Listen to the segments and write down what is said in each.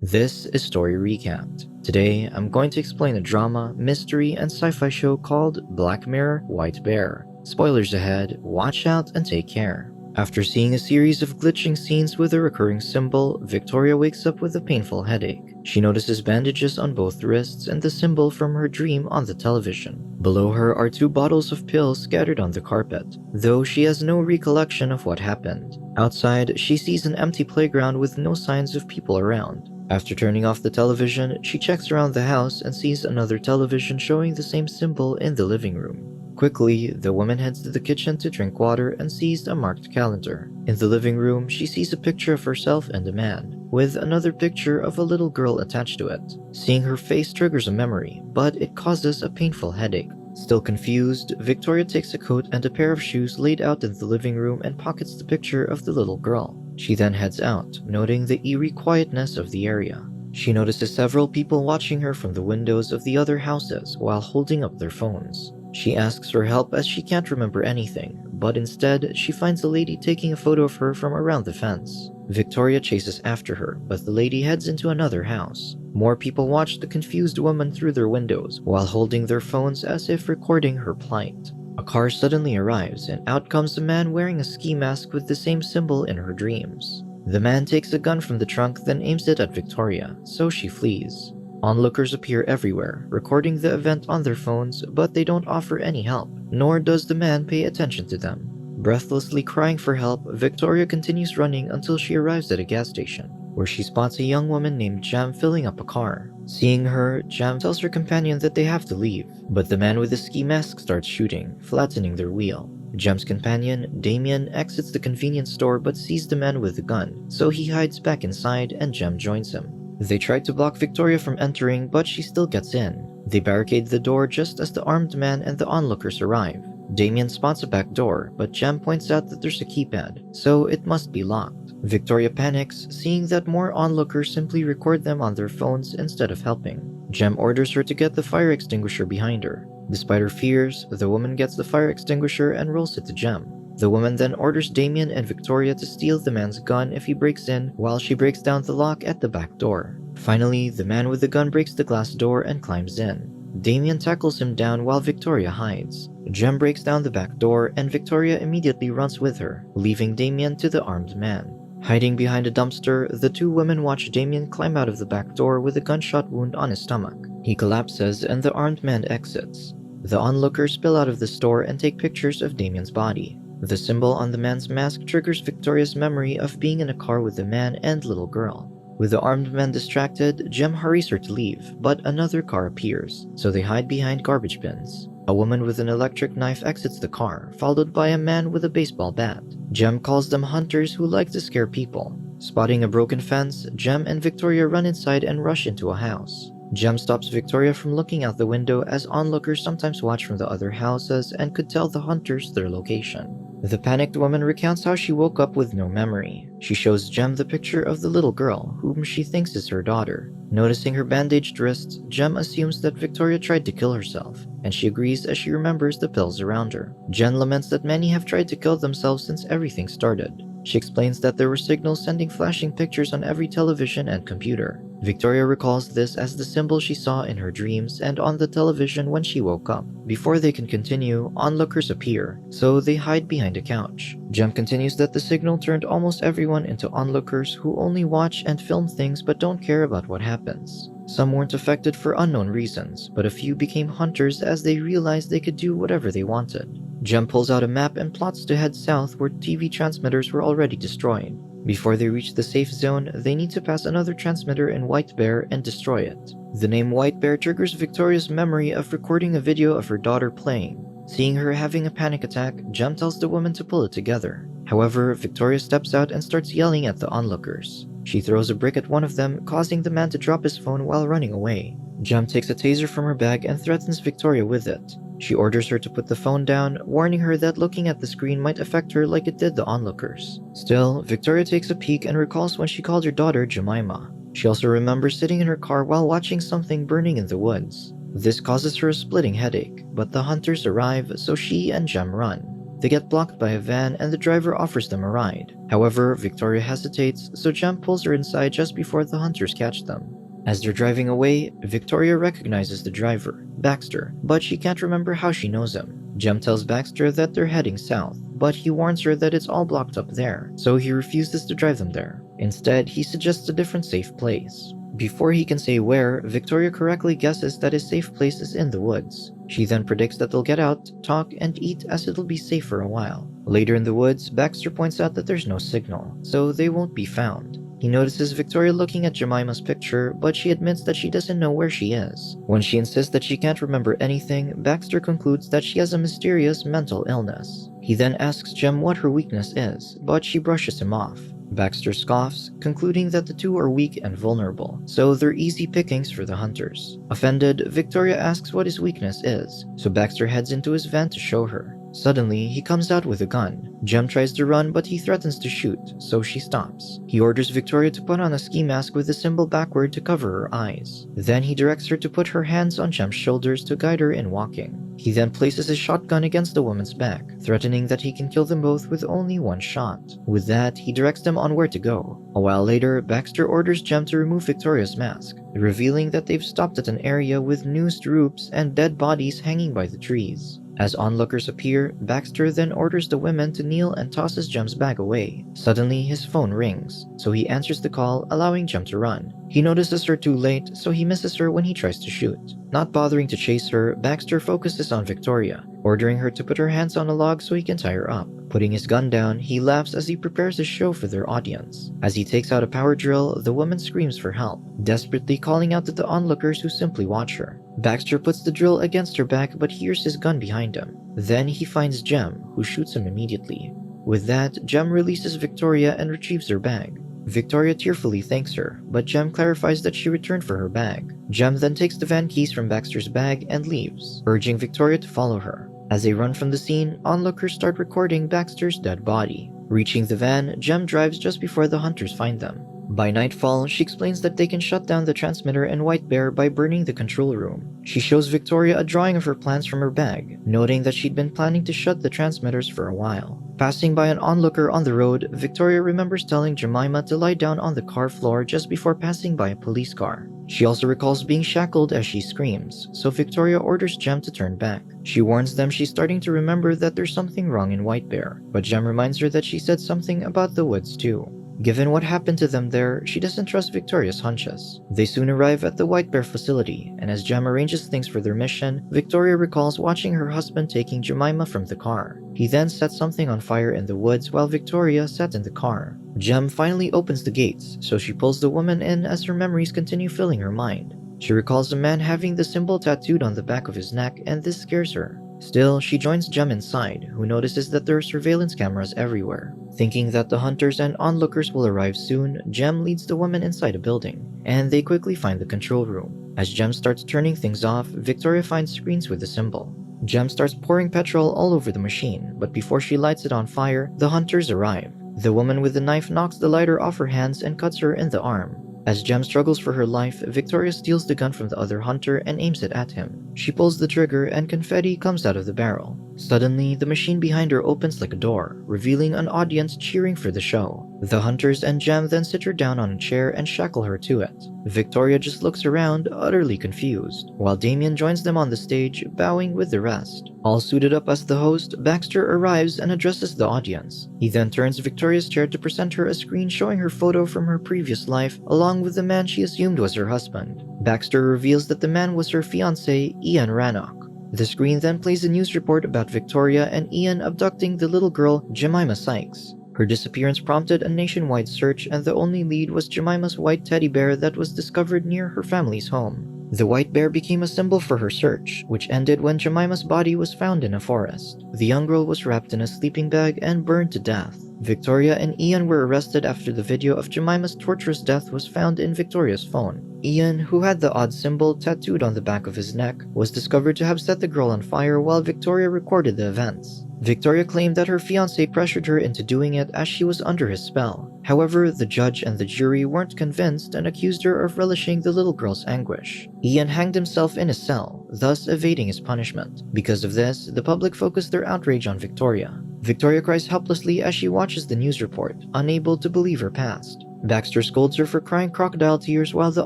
This is Story Recapped. Today, I'm going to explain a drama, mystery, and sci-fi show called Black Mirror White Bear. Spoilers ahead, watch out and take care. After seeing a series of glitching scenes with a recurring symbol, Victoria wakes up with a painful headache. She notices bandages on both wrists and the symbol from her dream on the television. Below her are 2 bottles of pills scattered on the carpet, though she has no recollection of what happened. Outside, she sees an empty playground with no signs of people around. After turning off the television, she checks around the house and sees another television showing the same symbol in the living room. Quickly, the woman heads to the kitchen to drink water and sees a marked calendar. In the living room, she sees a picture of herself and a man, with another picture of a little girl attached to it. Seeing her face triggers a memory, but it causes a painful headache. Still confused, Victoria takes a coat and a pair of shoes laid out in the living room and pockets the picture of the little girl. She then heads out, noting the eerie quietness of the area. She notices several people watching her from the windows of the other houses while holding up their phones. She asks for help as she can't remember anything, but instead, she finds a lady taking a photo of her from around the fence. Victoria chases after her, but the lady heads into another house. More people watch the confused woman through their windows while holding their phones as if recording her plight. A car suddenly arrives, and out comes a man wearing a ski mask with the same symbol in her dreams. The man takes a gun from the trunk, then aims it at Victoria, so she flees. Onlookers appear everywhere, recording the event on their phones, but they don't offer any help, nor does the man pay attention to them. Breathlessly crying for help, Victoria continues running until she arrives at a gas station, where she spots a young woman named Jam filling up a car. Seeing her, Jam tells her companion that they have to leave, but the man with the ski mask starts shooting, flattening their wheel. Jam's companion, Damien, exits the convenience store but sees the man with the gun, so he hides back inside and Jam joins him. They try to block Victoria from entering, but she still gets in. They barricade the door just as the armed man and the onlookers arrive. Damien spots a back door, but Jam points out that there's a keypad, so it must be locked. Victoria panics, seeing that more onlookers simply record them on their phones instead of helping. Jam orders her to get the fire extinguisher behind her. Despite her fears, the woman gets the fire extinguisher and rolls it to Jam. The woman then orders Damien and Victoria to steal the man's gun if he breaks in, while she breaks down the lock at the back door. Finally, the man with the gun breaks the glass door and climbs in. Damien tackles him down while Victoria hides. Jem breaks down the back door and Victoria immediately runs with her, leaving Damien to the armed man. Hiding behind a dumpster, the 2 women watch Damien climb out of the back door with a gunshot wound on his stomach. He collapses and the armed man exits. The onlookers spill out of the store and take pictures of Damien's body. The symbol on the man's mask triggers Victoria's memory of being in a car with the man and little girl. With the armed men distracted, Jem hurries her to leave, but another car appears, so they hide behind garbage bins. A woman with an electric knife exits the car, followed by a man with a baseball bat. Jem calls them hunters who like to scare people. Spotting a broken fence, Jem and Victoria run inside and rush into a house. Jem stops Victoria from looking out the window as onlookers sometimes watch from the other houses and could tell the hunters their location. The panicked woman recounts how she woke up with no memory. She shows Jem the picture of the little girl, whom she thinks is her daughter. Noticing her bandaged wrists, Jem assumes that Victoria tried to kill herself, and she agrees as she remembers the pills around her. Jen laments that many have tried to kill themselves since everything started. She explains that there were signals sending flashing pictures on every television and computer. Victoria recalls this as the symbol she saw in her dreams and on the television when she woke up. Before they can continue, onlookers appear, so they hide behind a couch. Jem continues that the signal turned almost everyone into onlookers who only watch and film things but don't care about what happens. Some weren't affected for unknown reasons, but a few became hunters as they realized they could do whatever they wanted. Jem pulls out a map and plots to head south where TV transmitters were already destroyed. Before they reach the safe zone, they need to pass another transmitter in White Bear and destroy it. The name White Bear triggers Victoria's memory of recording a video of her daughter playing. Seeing her having a panic attack, Jem tells the woman to pull it together. However, Victoria steps out and starts yelling at the onlookers. She throws a brick at one of them, causing the man to drop his phone while running away. Jem takes a taser from her bag and threatens Victoria with it. She orders her to put the phone down, warning her that looking at the screen might affect her like it did the onlookers. Still, Victoria takes a peek and recalls when she called her daughter Jemima. She also remembers sitting in her car while watching something burning in the woods. This causes her a splitting headache, but the hunters arrive, so she and Jem run. They get blocked by a van and the driver offers them a ride. However, Victoria hesitates, so Jem pulls her inside just before the hunters catch them. As they're driving away, Victoria recognizes the driver, Baxter, but she can't remember how she knows him. Jem tells Baxter that they're heading south, but he warns her that it's all blocked up there, so he refuses to drive them there. Instead, he suggests a different safe place. Before he can say where, Victoria correctly guesses that his safe place is in the woods. She then predicts that they'll get out, talk, and eat as it'll be safe for a while. Later in the woods, Baxter points out that there's no signal, so they won't be found. He notices Victoria looking at Jemima's picture, but she admits that she doesn't know where she is. When she insists that she can't remember anything, Baxter concludes that she has a mysterious mental illness. He then asks Jem what her weakness is, but she brushes him off. Baxter scoffs, concluding that the two are weak and vulnerable, so they're easy pickings for the hunters. Offended, Victoria asks what his weakness is, so Baxter heads into his van to show her. Suddenly, he comes out with a gun. Jem tries to run, but he threatens to shoot, so she stops. He orders Victoria to put on a ski mask with the symbol backward to cover her eyes. Then he directs her to put her hands on Jem's shoulders to guide her in walking. He then places his shotgun against the woman's back, threatening that he can kill them both with only one shot. With that, he directs them on where to go. A while later, Baxter orders Jem to remove Victoria's mask, revealing that they've stopped at an area with noosed ropes and dead bodies hanging by the trees. As onlookers appear, Baxter then orders the women to kneel and tosses Jem's bag away. Suddenly, his phone rings, so he answers the call, allowing Jem to run. He notices her too late, so he misses her when he tries to shoot. Not bothering to chase her, Baxter focuses on Victoria, ordering her to put her hands on a log so he can tie her up. Putting his gun down, he laughs as he prepares a show for their audience. As he takes out a power drill, the woman screams for help, desperately calling out to the onlookers who simply watch her. Baxter puts the drill against her back but hears his gun behind him. Then he finds Jem, who shoots him immediately. With that, Jem releases Victoria and retrieves her bag. Victoria tearfully thanks her, but Jem clarifies that she returned for her bag. Jem then takes the van keys from Baxter's bag and leaves, urging Victoria to follow her. As they run from the scene, onlookers start recording Baxter's dead body. Reaching the van, Jem drives just before the hunters find them. By nightfall, she explains that they can shut down the transmitter in White Bear by burning the control room. She shows Victoria a drawing of her plans from her bag, noting that she'd been planning to shut the transmitters for a while. Passing by an onlooker on the road, Victoria remembers telling Jemima to lie down on the car floor just before passing by a police car. She also recalls being shackled as she screams, so Victoria orders Jem to turn back. She warns them she's starting to remember that there's something wrong in White Bear, but Jem reminds her that she said something about the woods too. Given what happened to them there, she doesn't trust Victoria's hunches. They soon arrive at the White Bear facility, and as Jem arranges things for their mission, Victoria recalls watching her husband taking Jemima from the car. He then sets something on fire in the woods while Victoria sat in the car. Jem finally opens the gates, so she pulls the woman in as her memories continue filling her mind. She recalls a man having the symbol tattooed on the back of his neck, and this scares her. Still, she joins Jem inside, who notices that there are surveillance cameras everywhere. Thinking that the hunters and onlookers will arrive soon, Jem leads the woman inside a building, and they quickly find the control room. As Jem starts turning things off, Victoria finds screens with the symbol. Jem starts pouring petrol all over the machine, but before she lights it on fire, the hunters arrive. The woman with the knife knocks the lighter off her hands and cuts her in the arm. As Jem struggles for her life, Victoria steals the gun from the other hunter and aims it at him. She pulls the trigger and confetti comes out of the barrel. Suddenly, the machine behind her opens like a door, revealing an audience cheering for the show. The hunters and Jem then sit her down on a chair and shackle her to it. Victoria just looks around, utterly confused, while Damien joins them on the stage, bowing with the rest. All suited up as the host, Baxter arrives and addresses the audience. He then turns Victoria's chair to present her a screen showing her photo from her previous life, along with the man she assumed was her husband. Baxter reveals that the man was her fiancé, Ian Rannoch. The screen then plays a news report about Victoria and Ian abducting the little girl, Jemima Sykes. Her disappearance prompted a nationwide search, and the only lead was Jemima's white teddy bear that was discovered near her family's home. The white bear became a symbol for her search, which ended when Jemima's body was found in a forest. The young girl was wrapped in a sleeping bag and burned to death. Victoria and Ian were arrested after the video of Jemima's torturous death was found in Victoria's phone. Ian, who had the odd symbol tattooed on the back of his neck, was discovered to have set the girl on fire while Victoria recorded the events. Victoria claimed that her fiancé pressured her into doing it as she was under his spell. However, the judge and the jury weren't convinced and accused her of relishing the little girl's anguish. Ian hanged himself in his cell, thus evading his punishment. Because of this, the public focused their outrage on Victoria. Victoria cries helplessly as she watches the news report, unable to believe her past. Baxter scolds her for crying crocodile tears while the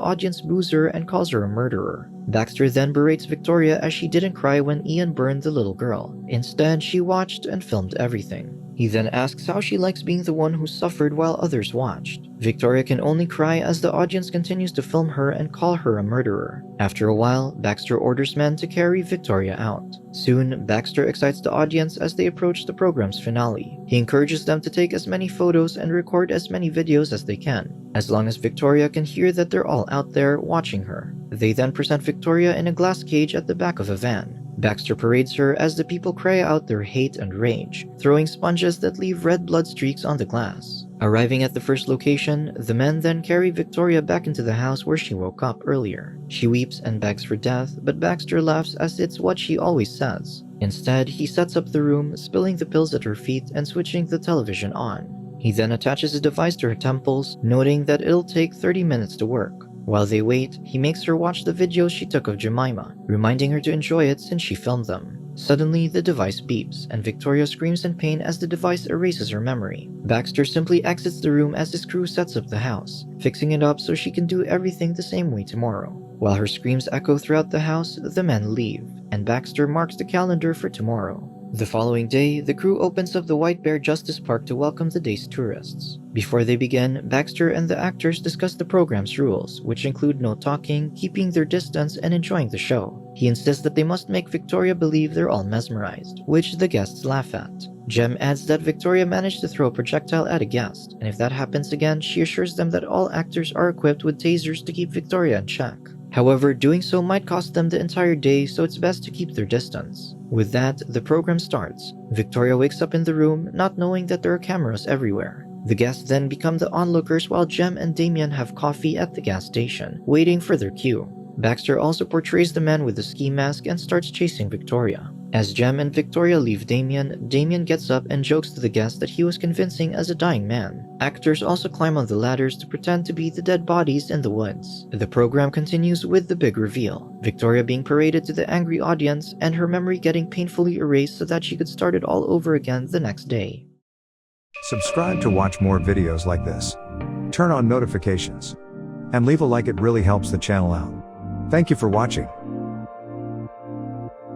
audience boos her and calls her a murderer. Baxter then berates Victoria as she didn't cry when Ian burned the little girl. Instead, she watched and filmed everything. He then asks how she likes being the one who suffered while others watched. Victoria can only cry as the audience continues to film her and call her a murderer. After a while, Baxter orders men to carry Victoria out. Soon, Baxter excites the audience as they approach the program's finale. He encourages them to take as many photos and record as many videos as they can, as long as Victoria can hear that they're all out there watching her. They then present Victoria in a glass cage at the back of a van. Baxter parades her as the people cry out their hate and rage, throwing sponges that leave red blood streaks on the glass. Arriving at the first location, the men then carry Victoria back into the house where she woke up earlier. She weeps and begs for death, but Baxter laughs as it's what she always says. Instead, he sets up the room, spilling the pills at her feet and switching the television on. He then attaches a device to her temples, noting that it'll take 30 minutes to work. While they wait, he makes her watch the videos she took of Jemima, reminding her to enjoy it since she filmed them. Suddenly, the device beeps, and Victoria screams in pain as the device erases her memory. Baxter simply exits the room as his crew sets up the house, fixing it up so she can do everything the same way tomorrow. While her screams echo throughout the house, the men leave, and Baxter marks the calendar for tomorrow. The following day, the crew opens up the White Bear Justice Park to welcome the day's tourists. Before they begin, Baxter and the actors discuss the program's rules, which include no talking, keeping their distance, and enjoying the show. He insists that they must make Victoria believe they're all mesmerized, which the guests laugh at. Jem adds that Victoria managed to throw a projectile at a guest, and if that happens again, she assures them that all actors are equipped with tasers to keep Victoria in check. However, doing so might cost them the entire day, so it's best to keep their distance. With that, the program starts. Victoria wakes up in the room, not knowing that there are cameras everywhere. The guests then become the onlookers while Jem and Damien have coffee at the gas station, waiting for their cue. Baxter also portrays the man with the ski mask and starts chasing Victoria. As Jem and Victoria leave Damien gets up and jokes to the guests that he was convincing as a dying man. Actors also climb on the ladders to pretend to be the dead bodies in the woods. The program continues with the big reveal, Victoria being paraded to the angry audience and her memory getting painfully erased so that she could start it all over again the next day. Subscribe to watch more videos like this. Turn on notifications. And leave a like, it really helps the channel out. Thank you for watching.